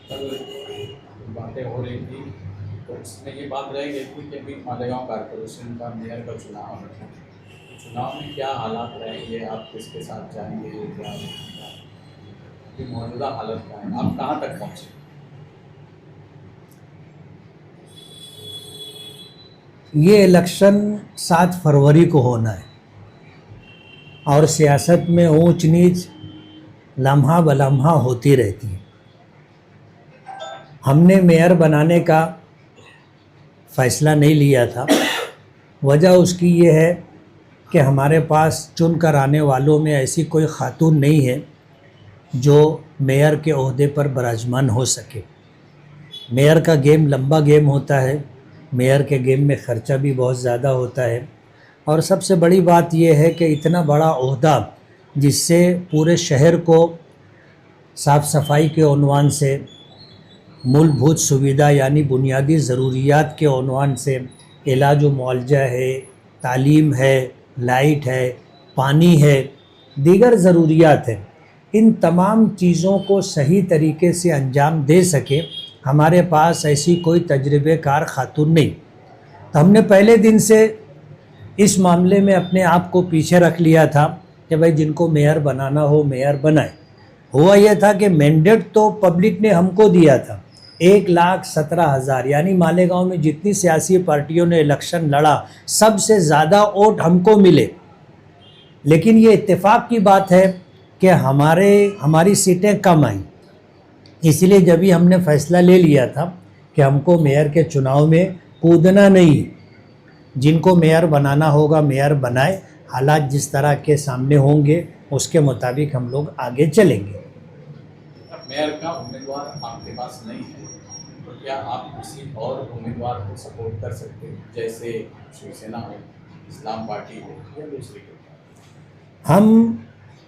कल बातें हो रही थी तो इसमें ये बात रह गई थी कि अभी मालेगांव कारपोरेशन का मेयर का चुनाव है। चुनाव में क्या हालात रहेंगे, आप किसके साथ जाएंगे, क्या कि मौजूदा हालत क्या है, आप कहाँ तक पहुँचे? ये इलेक्शन 7 फरवरी को होना है और सियासत में ऊंच नीच लम्हा बलम्हा होती रहती है। हमने मेयर बनाने का फैसला नहीं लिया था। वजह उसकी ये है कि हमारे पास चुन कर आने वालों में ऐसी कोई खातून नहीं है जो मेयर के ओहदे पर विराजमान हो सके। मेयर का गेम लंबा गेम होता है, मेयर के गेम में ख़र्चा भी बहुत ज़्यादा होता है और सबसे बड़ी बात यह है कि इतना बड़ा ओहदा जिससे पूरे शहर को साफ़ सफाई के उन्वान से, मूलभूत सुविधा यानी बुनियादी ज़रूरियात के उन्वान से, इलाज व मुआवजा है, तालीम है, लाइट है, पानी है, दीगर ज़रूरियात हैं, इन तमाम चीज़ों को सही तरीके से अंजाम दे सके, हमारे पास ऐसी कोई तजर्बेकार खातून नहीं। तो हमने पहले दिन से इस मामले में अपने आप को पीछे रख लिया था कि भाई जिनको मेयर बनाना हो मेयर बनाए। हुआ यह था कि मैंडेट तो पब्लिक ने हमको दिया था 1,17,000, यानी मालेगांव में जितनी सियासी पार्टियों ने इलेक्शन लड़ा सबसे ज़्यादा वोट हमको मिले। लेकिन ये इत्तेफाक की बात है कि हमारी सीटें कम आई, इसलिए जब भी हमने फैसला ले लिया था कि हमको मेयर के चुनाव में कूदना नहीं है, जिनको मेयर बनाना होगा मेयर बनाए, हालात जिस तरह के सामने होंगे उसके मुताबिक हम लोग आगे चलेंगे। मेयर का उम्मीदवार आपके पास नहीं है तो क्या आप किसी और उम्मीदवार को सपोर्ट कर सकते हैं, जैसे शिवसेना हो, इस्लाम पार्टी हो या दूसरी को? हम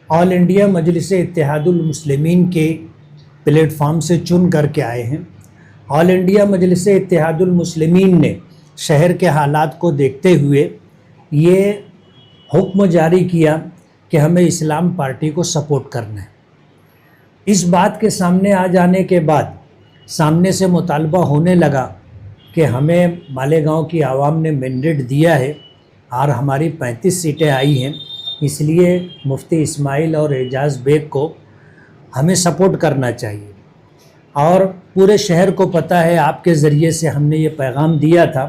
ऑल इंडिया मजलिस इत्तेहादुल मुस्लिमीन के प्लेटफॉर्म से चुन करके आए हैं। ऑल इंडिया मजलिस इत्तेहादुल मुस्लिमीन ने शहर के हालात को देखते हुए ये हुक्म जारी किया कि हमें इस्लाम पार्टी को सपोर्ट करना है। इस बात के सामने आ जाने के बाद सामने से मुतालबा होने लगा कि हमें मालेगांव की आवाम ने मैंडेट दिया है और हमारी 35 सीटें आई हैं, इसलिए मुफ्ती इस्माइल और एजाज़ बेग को हमें सपोर्ट करना चाहिए। और पूरे शहर को पता है, आपके ज़रिए से हमने ये पैगाम दिया था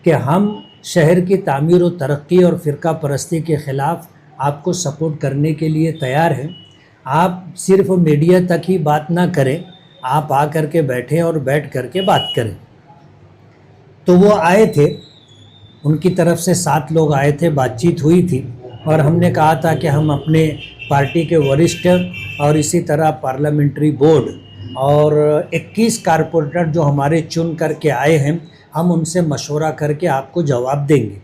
कि हम शहर की तामीर व तरक्की और फ़िरका परस्ती के ख़िलाफ़ आपको सपोर्ट करने के लिए तैयार हैं। आप सिर्फ मीडिया तक ही बात ना करें, आप आ कर के बैठें और बैठ कर के बात करें। तो वो आए थे, उनकी तरफ से 7 लोग आए थे, बातचीत हुई थी और हमने कहा था कि हम अपने पार्टी के वरिष्ठ और इसी तरह पार्लियामेंट्री बोर्ड और 21 कारपोरेटर जो हमारे चुन करके आए हैं, हम उनसे मशवरा करके आपको जवाब देंगे।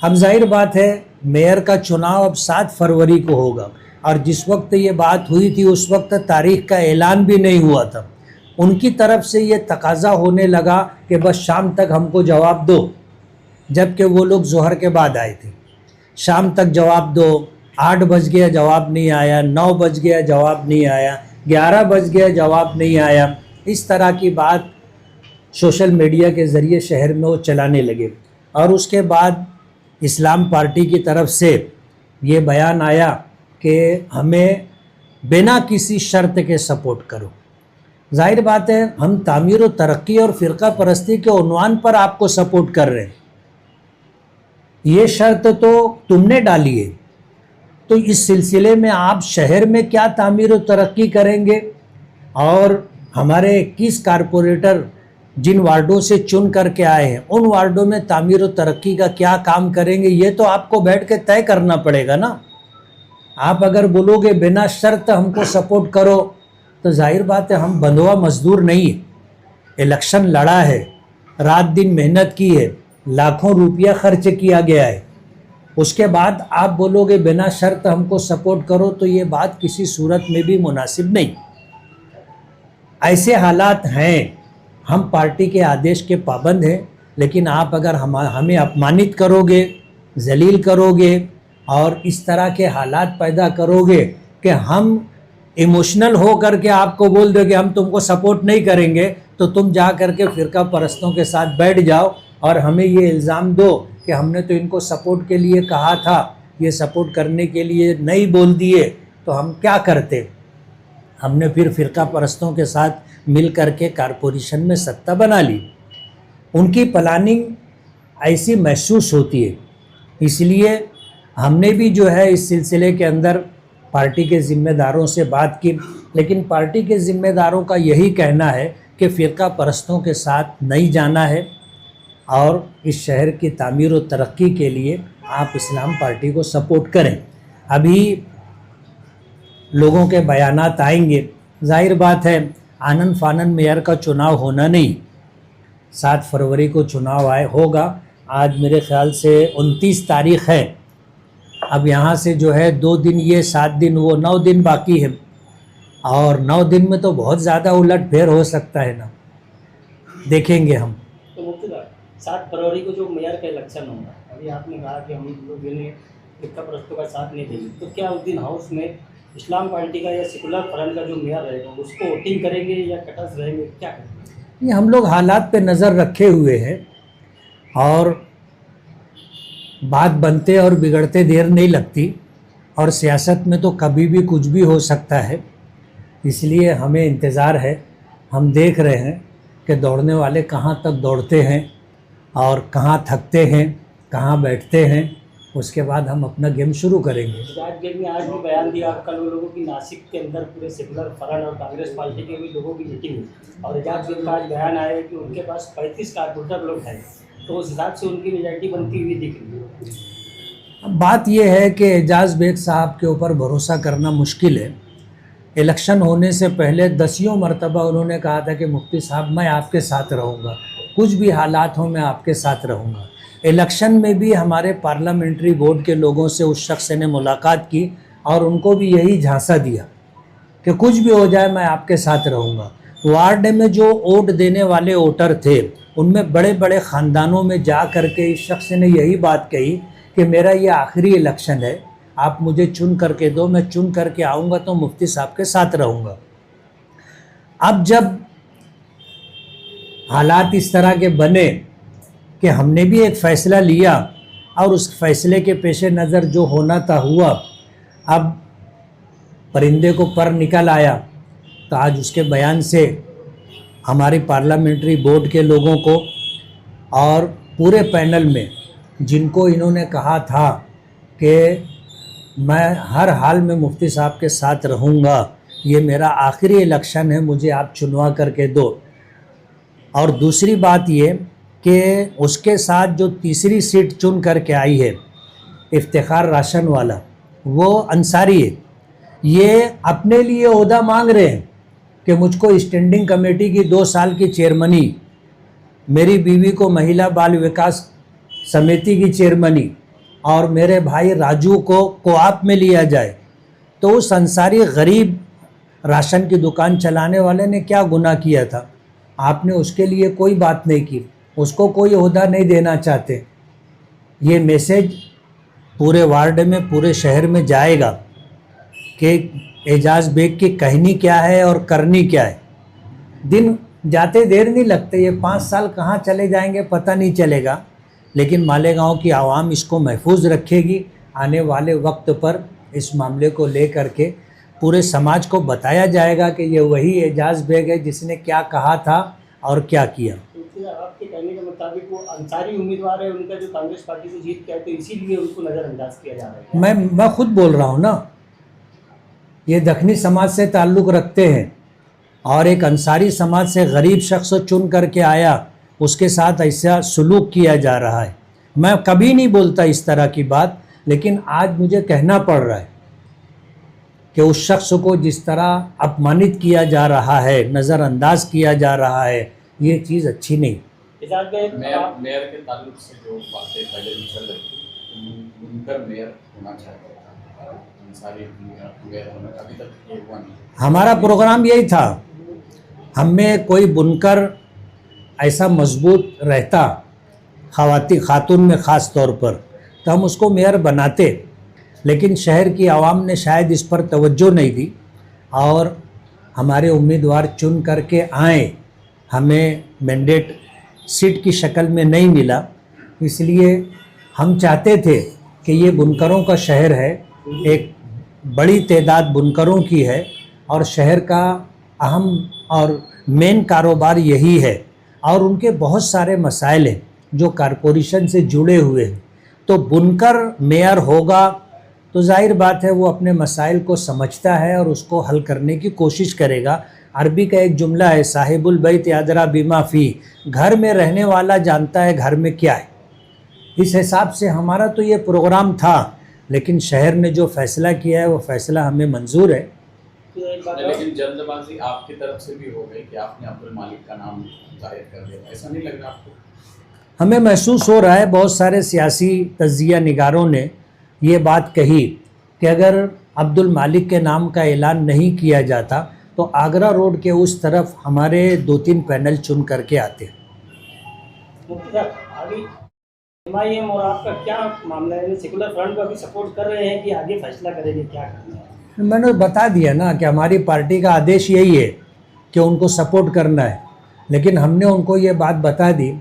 अब जाहिर बात है मेयर का चुनाव अब 7 फरवरी को होगा और जिस वक्त ये बात हुई थी उस वक्त तारीख का ऐलान भी नहीं हुआ था। उनकी तरफ से ये तकाजा होने लगा कि बस शाम तक हमको जवाब दो, जबकि वो लोग ज़ोहर के बाद आए थे। शाम तक जवाब दो, 8 बज गया जवाब नहीं आया, 9 बज गया जवाब नहीं आया, 11 बज गया जवाब नहीं आया। इस तरह की बात सोशल मीडिया के ज़रिए शहर में वो चलाने लगे और उसके बाद इस्लाम पार्टी की तरफ से ये बयान आया कि हमें बिना किसी शर्त के सपोर्ट करो। जाहिर बात है हम तामीर व तरक्की और फ़िरका परस्ती के उन्वान पर आपको सपोर्ट कर रहे हैं, ये शर्त तो तुमने डाली है, तो इस सिलसिले में आप शहर में क्या तामीर व तरक्की करेंगे और हमारे 21 कारपोरेटर जिन वार्डों से चुन करके आए हैं उन वार्डों में तामीर व तरक्की का क्या काम करेंगे, ये तो आपको बैठ के तय करना पड़ेगा ना। आप अगर बोलोगे बिना शर्त हमको सपोर्ट करो तो जाहिर बात है हम बंधुआ मजदूर नहीं है, इलेक्शन लड़ा है, रात दिन मेहनत की है, लाखों रुपया खर्च किया गया है, उसके बाद आप बोलोगे बिना शर्त हमको सपोर्ट करो, तो ये बात किसी सूरत में भी मुनासिब नहीं। ऐसे हालात हैं, हम पार्टी के आदेश के पाबंद हैं, लेकिन आप अगर हमें अपमानित करोगे, जलील करोगे और इस तरह के हालात पैदा करोगे कि हम इमोशनल हो करके आपको बोल दो कि हम तुमको सपोर्ट नहीं करेंगे, तो तुम जा करके फ़िरका परस्तों के साथ बैठ जाओ और हमें ये इल्ज़ाम दो कि हमने तो इनको सपोर्ट के लिए कहा था, ये सपोर्ट करने के लिए नहीं बोल दिए, तो हम क्या करते। हमने फिर फ़िरका परस्तों के साथ मिल करके कारपोरेशन में सत्ता बना ली। उनकी प्लानिंग ऐसी महसूस होती है, इसलिए हमने भी जो है इस सिलसिले के अंदर पार्टी के ज़िम्मेदारों से बात की, लेकिन पार्टी के ज़िम्मेदारों का यही कहना है कि फ़िरका परस्तों के साथ नहीं जाना है और इस शहर की तामीर और तरक्की के लिए आप इस्लाम पार्टी को सपोर्ट करें। अभी लोगों के बयानात आएंगे, जाहिर बात है आनन फानन मेयर का चुनाव होना नहीं, 7 फरवरी को चुनाव होगा। आज मेरे ख़्याल से 29 तारीख़ है। अब यहाँ से जो है 2 दिन ये 7 दिन वो 9 दिन बाकी है, और 9 दिन में तो बहुत ज़्यादा उलट फेर हो सकता है ना, देखेंगे हम। तो मुफ्ती साहब 7 फरवरी को जो मेयर का इलेक्शन होगा, अभी आपने कहा कि हम लोग इन्हें फ़िरका परस्तों का साथ नहीं देंगे, तो क्या उस दिन हाउस में इस्लाम पार्टी का या सेकुलर फ्रंट का जो मेयर रहेगा उसको वोटिंग करेंगे या कटर्स रहेंगे, क्या करेंगे? ये हम लोग हालात पे नज़र रखे हुए हैं, और बात बनते और बिगड़ते देर नहीं लगती, और सियासत में तो कभी भी कुछ भी हो सकता है। इसलिए हमें इंतज़ार है, हम देख रहे हैं कि दौड़ने वाले कहाँ तक दौड़ते हैं और कहाँ थकते हैं, कहाँ बैठते हैं, उसके बाद हम अपना गेम शुरू करेंगे। एजाज बेग ने आज भी बयान दिया कल वो लोगों की नासिक के अंदर पूरे सेकुलर फ्रंट और कांग्रेस पार्टी के भी लोगों की मीटिंग हुई, और एजाज बेग का आज बयान आया है कि उनके पास 35 कारपोरेटर लोग हैं, तो उस हिसाब से उनकी मेजॉरिटी बनती हुई दिख रही है। अब बात यह है कि एजाज बेग साहब के ऊपर भरोसा करना मुश्किल है। इलेक्शन होने से पहले 10 मरतबा उन्होंने कहा था कि मुफ्ती साहब मैं आपके साथ रहूँगा, कुछ भी हालात हो मैं आपके साथ रहूँगा। इलेक्शन में भी हमारे पार्लियामेंट्री बोर्ड के लोगों से उस शख्स ने मुलाकात की और उनको भी यही झांसा दिया कि कुछ भी हो जाए मैं आपके साथ रहूँगा। वार्ड में जो वोट देने वाले वोटर थे उनमें बड़े बड़े ख़ानदानों में जा कर के इस शख्स ने यही बात कही कि मेरा ये आखिरी इलेक्शन है, आप मुझे चुन करके दो, मैं चुन करके आऊँगा तो मुफ्ती साहब के साथ रहूँगा। अब जब हालात इस तरह के बने कि हमने भी एक फ़ैसला लिया और उस फैसले के पेश नज़र जो होना था हुआ, अब परिंदे को पर निकल आया, तो आज उसके बयान से हमारी पार्लियामेंट्री बोर्ड के लोगों को और पूरे पैनल में जिनको इन्होंने कहा था कि मैं हर हाल में मुफ्ती साहब के साथ रहूँगा, ये मेरा आखिरी इलेक्शन है, मुझे आप चुनवा करके दो। और दूसरी बात ये कि उसके साथ जो तीसरी सीट चुन करके आई है इफ्तिखार राशन वाला, वो अंसारी है, ये अपने लिए ओहदा मांग रहे हैं कि मुझको स्टैंडिंग कमेटी की 2 साल की चेयरमनी, मेरी बीवी को महिला बाल विकास समिति की चेयरमनी और मेरे भाई राजू को कोआप में लिया जाए। तो उस अंसारी गरीब राशन की दुकान चलाने वाले ने क्या गुनाह किया था? आपने उसके लिए कोई बात नहीं की, उसको कोई ओहदा नहीं देना चाहते। ये मैसेज पूरे वार्ड में, पूरे शहर में जाएगा कि एजाज बेग की कहनी क्या है और करनी क्या है। दिन जाते देर नहीं लगते, ये 5 साल कहाँ चले जाएंगे पता नहीं चलेगा, लेकिन मालेगांव की आवाम इसको महफूज रखेगी। आने वाले वक्त पर इस मामले को लेकर के पूरे समाज को बताया जाएगा कि ये वही एजाज बेग है जिसने क्या कहा था और क्या किया। आपके कहने के मुताबिक वो अंसारी उम्मीदवार है, उनका जो कांग्रेस पार्टी से जीत के आए, तो इसीलिए उनको नज़रअंदाज किया जा रहा है। मैं खुद बोल रहा हूँ ना, ये दखनी समाज से ताल्लुक़ रखते हैं और एक अंसारी समाज से गरीब शख्स चुन करके आया, उसके साथ ऐसा सलूक किया जा रहा है। मैं कभी नहीं बोलता इस तरह की बात, लेकिन आज मुझे कहना पड़ रहा है कि उस शख्स को जिस तरह अपमानित किया जा रहा है, नज़रअंदाज किया जा रहा है, ये चीज़ अच्छी नहीं। मेयर के ताल्लुक से जो बातें पहले भी चल रही थी, बुनकर मेयर होना चाहता था, अंसारी मेयर होना, अभी तक ये हुआ नहीं। हमारा प्रोग्राम यही था, हमें कोई बुनकर ऐसा मजबूत रहता खातून में ख़ास तौर पर, तो हम उसको मेयर बनाते, लेकिन शहर की आवाम ने शायद इस पर तवज्जो नहीं दी। और हमारे उम्मीदवार चुन करके आए, हमें मैंडेट सीट की शक्ल में नहीं मिला। इसलिए हम चाहते थे कि ये बुनकरों का शहर है, एक बड़ी तादाद बुनकरों की है और शहर का अहम और मेन कारोबार यही है और उनके बहुत सारे मसाइल हैं जो कॉरपोरेशन से जुड़े हुए हैं। तो बुनकर मेयर होगा तो जाहिर बात है वो अपने मसाइल को समझता है और उसको हल करने की कोशिश करेगा। अरबी का एक जुमला है, साहिबुल बैत यादरा बिमा फी, घर में रहने वाला जानता है घर में क्या है। इस हिसाब से हमारा तो ये प्रोग्राम था, लेकिन शहर ने जो फैसला किया है वो फैसला हमें मंजूर है। तो एक बात और, लेकिन जल्दबाजी आपकी तरफ से भी हो गई कि आपने अब्दुल मालिक का नाम जाहिर कर दिया, ऐसा नहीं लग रहा आपको? हमें महसूस हो रहा है, बहुत सारे सियासी तज्जिया निगारों ने ये बात कही कि अगर अब्दुल मालिक के नाम का ऐलान नहीं किया जाता तो आगरा रोड के उस तरफ हमारे 2-3 पैनल चुन करके आते। मुफ्ती साहब, अभी MIM और आपका क्या मामला है? सेकुलर फ्रंट को अभी सपोर्ट कर रहे हैं कि आगे फैसला करेंगे क्या करना है? मैंने बता दिया ना कि हमारी पार्टी का आदेश यही है कि उनको सपोर्ट करना है, लेकिन हमने उनको ये बात बता दी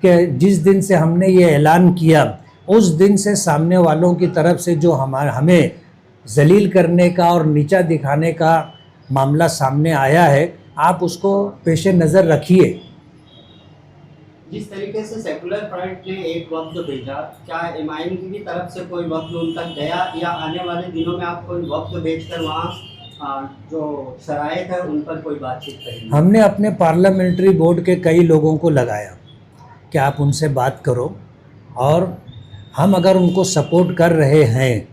कि जिस दिन से हमने ये ऐलान किया उस दिन से सामने वालों की तरफ से जो हमें जलील करने का और नीचा दिखाने का मामला सामने आया है, आप उसको पेश नज़र रखिए। जिस तरीके से सेकुलर फ्रंट ने एक वक्त भेजा, क्या MIM की भी तरफ से कोई वक्त उन तक गया या आने वाले दिनों में आप कोई वक्त भेजकर वहाँ जो शराइत है उन पर कोई बातचीत करेंगे? हमने अपने पार्लियामेंट्री बोर्ड के कई लोगों को लगाया कि आप उनसे बात करो, और हम अगर उनको सपोर्ट कर रहे हैं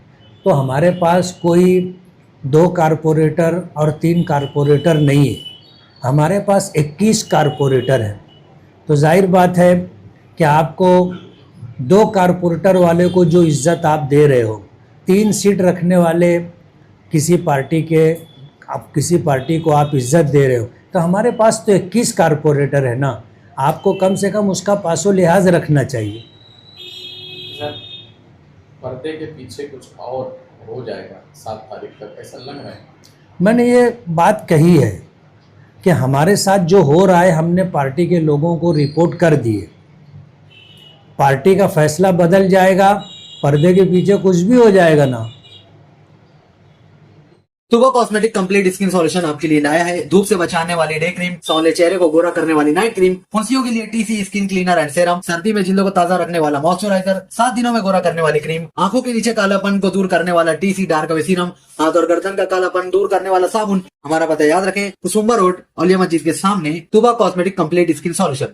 तो हमारे पास कोई 2 कारपोरेटर और 3 कारपोरेटर नहीं है, हमारे पास 21 कारपोरेटर हैं। तो जाहिर बात है कि आपको 2 कारपोरेटर वाले को जो इज़्ज़त आप दे रहे हो, 3 सीट रखने वाले किसी पार्टी के, आप किसी पार्टी को आप इज़्ज़त दे रहे हो, तो हमारे पास तो 21 कारपोरेटर है ना, आपको कम से कम उसका पासो लिहाज रखना चाहिए। सर, पर्दे के पीछे कुछ और हो जाएगा 7 तारीख तक, ऐसा लग रहा है? मैंने ये बात कही है कि हमारे साथ जो हो रहा है हमने पार्टी के लोगों को रिपोर्ट कर दी है। पार्टी का फैसला बदल जाएगा, पर्दे के पीछे कुछ भी हो जाएगा ना। तुबा कॉस्मेटिक कंप्लीट स्किन सॉल्यूशन आपके लिए लाया है धूप से बचाने वाली डे क्रीम, सौले चेहरे को गोरा करने वाली नाइट क्रीम, फुंसियों के लिए TC skin cleaner and serum, सर्दी में जिल्दों को ताजा रखने वाला मॉइस्चराइजर, 7 दिनों में गोरा करने वाली क्रीम, आंखों के नीचे कालापन को दूर करने वाला TC डार्क वे सीरम, हाथ और गर्दन का कालापन दूर करने वाला साबुन। हमारा पता याद रखें, कुसुम्बा रोड, औलिया मस्जिद के सामने, तुबा कॉस्मेटिक कंप्लीट स्किन सॉल्यूशन।